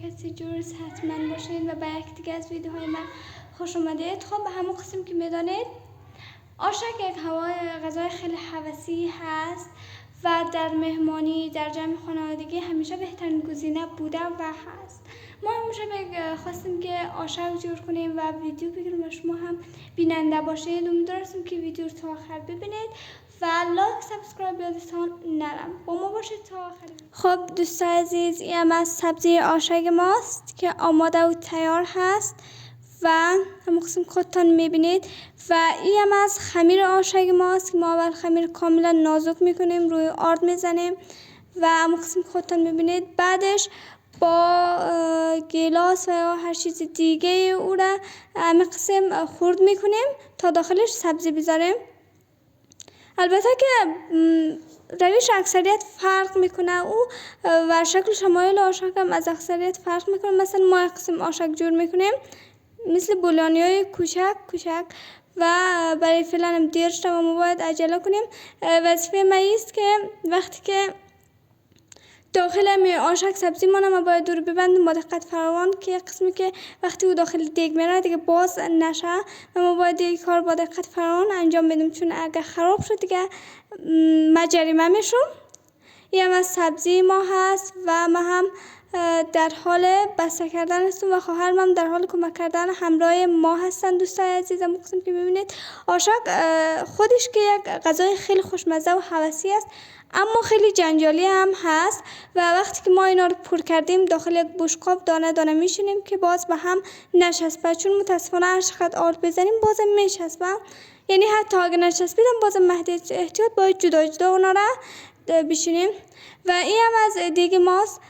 کسی جورس حتما باشین و به یک دیگه از ویدیوهای من خوش اومدید. خب به همون قسم که میدانید آشک یک غذای خیلی هوسی هست و در مهمانی در جمع خانوادگی همیشه بهترین گزینه بوده و هست. ما همیشه خواستیم که آشک جور کنیم و ویدیو بگیریم و شما هم بیننده باشید. امیدوارم که ویدیو رو تا آخر ببینید و لایک سابسکرایب یادتان نرم. با ما باشید تا آخر. خب دوستان عزیز، این هم از سبزی آشک ماست که آماده و تیار هست و همون قسم خودتان میبینید. و این هم از خمیر آشک ماست که ما اول خمیر کاملا نازک میکنیم، روی آرد میزنیم و همون قسم خودتان میبینید. بعدش با گیلاس و یا هر چیز دیگه او را همین قسم خرد میکنیم تا داخلش سبزی بذاریم. البته که روش اکثریت فرق میکنه او و شکل شمایل آشک هم از اکثریت فرق میکنه. مثلا ما یک قسم آشک جور میکنیم مثل بولانی های کوچک و برای فعلا هم دیر شده و ما باید عجله کنیم. وظیفه ما است که وقتی که داخل می آشک سبزی ما باید دور ببندیم با دقت فراوان که قسمی که وقتی او داخل دیگ میره دیگه باز نشه و ما باید این کار با دقت فراوان انجام بدیم، چون اگه خراب شد دیگه ما جریمه میشم. این هم از سبزی ما هست و ما هم در حال بسته کردن هستم و خواهرم هم در حال کمک کردن همراه ما هستن. دوستان عزیزم قسم که میبینید آشک خودش که یک غذای خیلی خوشمزه و هوسی است اما خیلی جنجالی هم هست و وقتی که ما اینا رو پر کردیم داخل یک بشقاب دانه دانه میشینیم که باز به هم نچسبه، چون متاسفانه هر چقدر آرد بزنیم بازم میچسبه. یعنی حتی اگه نچسبیدم بازم مهد احتیاط باید جدا جدا اونا را بشینیم. و این هم از دیگ ماست.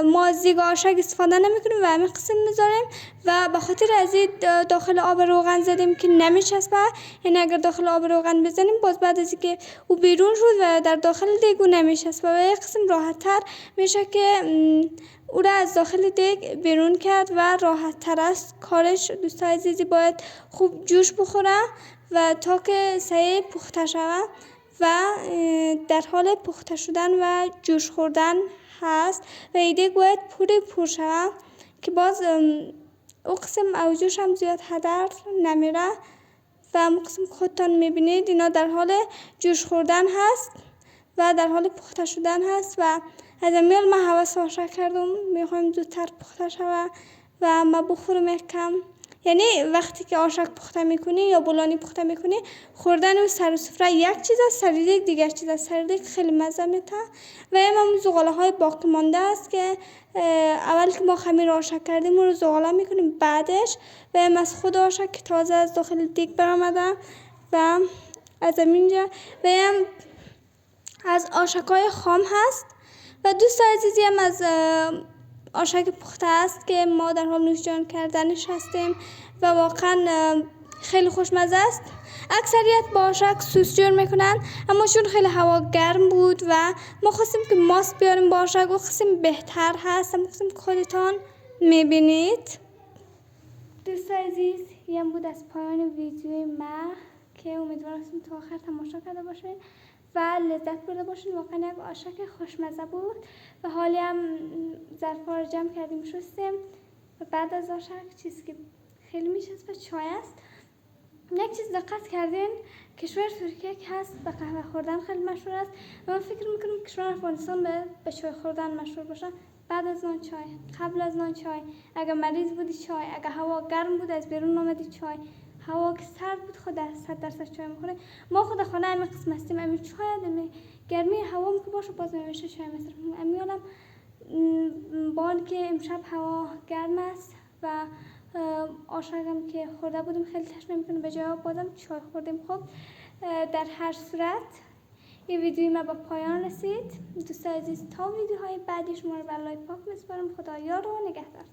ما از دیگ آشک استفاده نمیکنیم و همین قسم میذاریم و به خاطر از این داخل آب روغن زدیم که نمیچسبه. یعنی اگر داخل آب روغن بزنیم باز بعد از اینکه او بیرون شد و در داخل دیگ او نمیچسبه و یک قسم راحت تر میشه که او را از داخل دیگ بیرون کرد و راحت تر است کارش. دوستان عزیزی باید خوب جوش بخوره و تا که صحیح پخته شود و در حال پخته شدن و جوش خوردن هست و ایده باید پر شود که باز او قسم اوجوش هم زیاد هدر نمیره و همون قسم خودتان میبینید اینا در حال جوش خوردن هست و در حال پخته شدن هست و از امیال ما حوض آشک کردم میخوایم زودتر پخته شود و ما بخورم یک کم. یعنی وقتی که آشک پخته میکنی یا بولانی پخته میکنی خوردن و سر سفره یک چیز است، سر دیگر چیز است. سر دیگ خیلی مزه میده و هم زغاله های باقی مانده است که اول که ما خمیر آشک کردیم رو زغاله میکنیم بعدش و هم از خود آشک که تازه از داخل دیگ برآمده و از اینجا و هم از آشک های خام هست. و دوست عزیزی هم از آشک پخته است که ما در حال نوشجان کردنش هستیم و واقعا خیلی خوشمزه است. اکثریت با آشک سس جور میکنن اما چون خیلی هوا گرم بود و ما خواستیم که ماست بیاریم با آشک و خواستیم بهتر هست. ما خواستیم که خودتان میبینید. دوست عزیز این بود از پایان ویدیوی ما که امیدوارم تا آخر تماشا کرده باشین و لذت برده باشین. واقعا یک آشک خوشمزه بود و حالی هم ظرفا رو جمع کردیم شستیم و بعد از آشک چیزی که خیلی میچسبه چای است. یک چیز دقت کردین کشور ترکیه که هست به قهوه خوردن خیلی مشهور است و من فکر میکنم کشور افغانستان به چای خوردن مشهور باشه. بعد از نان چای، قبل از نان چای، اگر مریض بودی چای، اگر هوا گرم بود از بیرون آمدی چای، هوا که سرد بود خود 100% چای میخوره. ما خود خانه همین قسم هستیم همین چای دمی گرمی هوا که باشه باز میشه چای میذارم. امیالم با اینکه امشب هوا گرم است و آشکم که خورده بودیم خیلی تشنه میکنه به جای بازم چای خوردیم. خب در هر صورت این ویدیوی ما به پایان رسید. دوستان عزیز تا ویدیوهای بعدی شما رو به الله پاک میسپارم. خدا یار و نگهدار.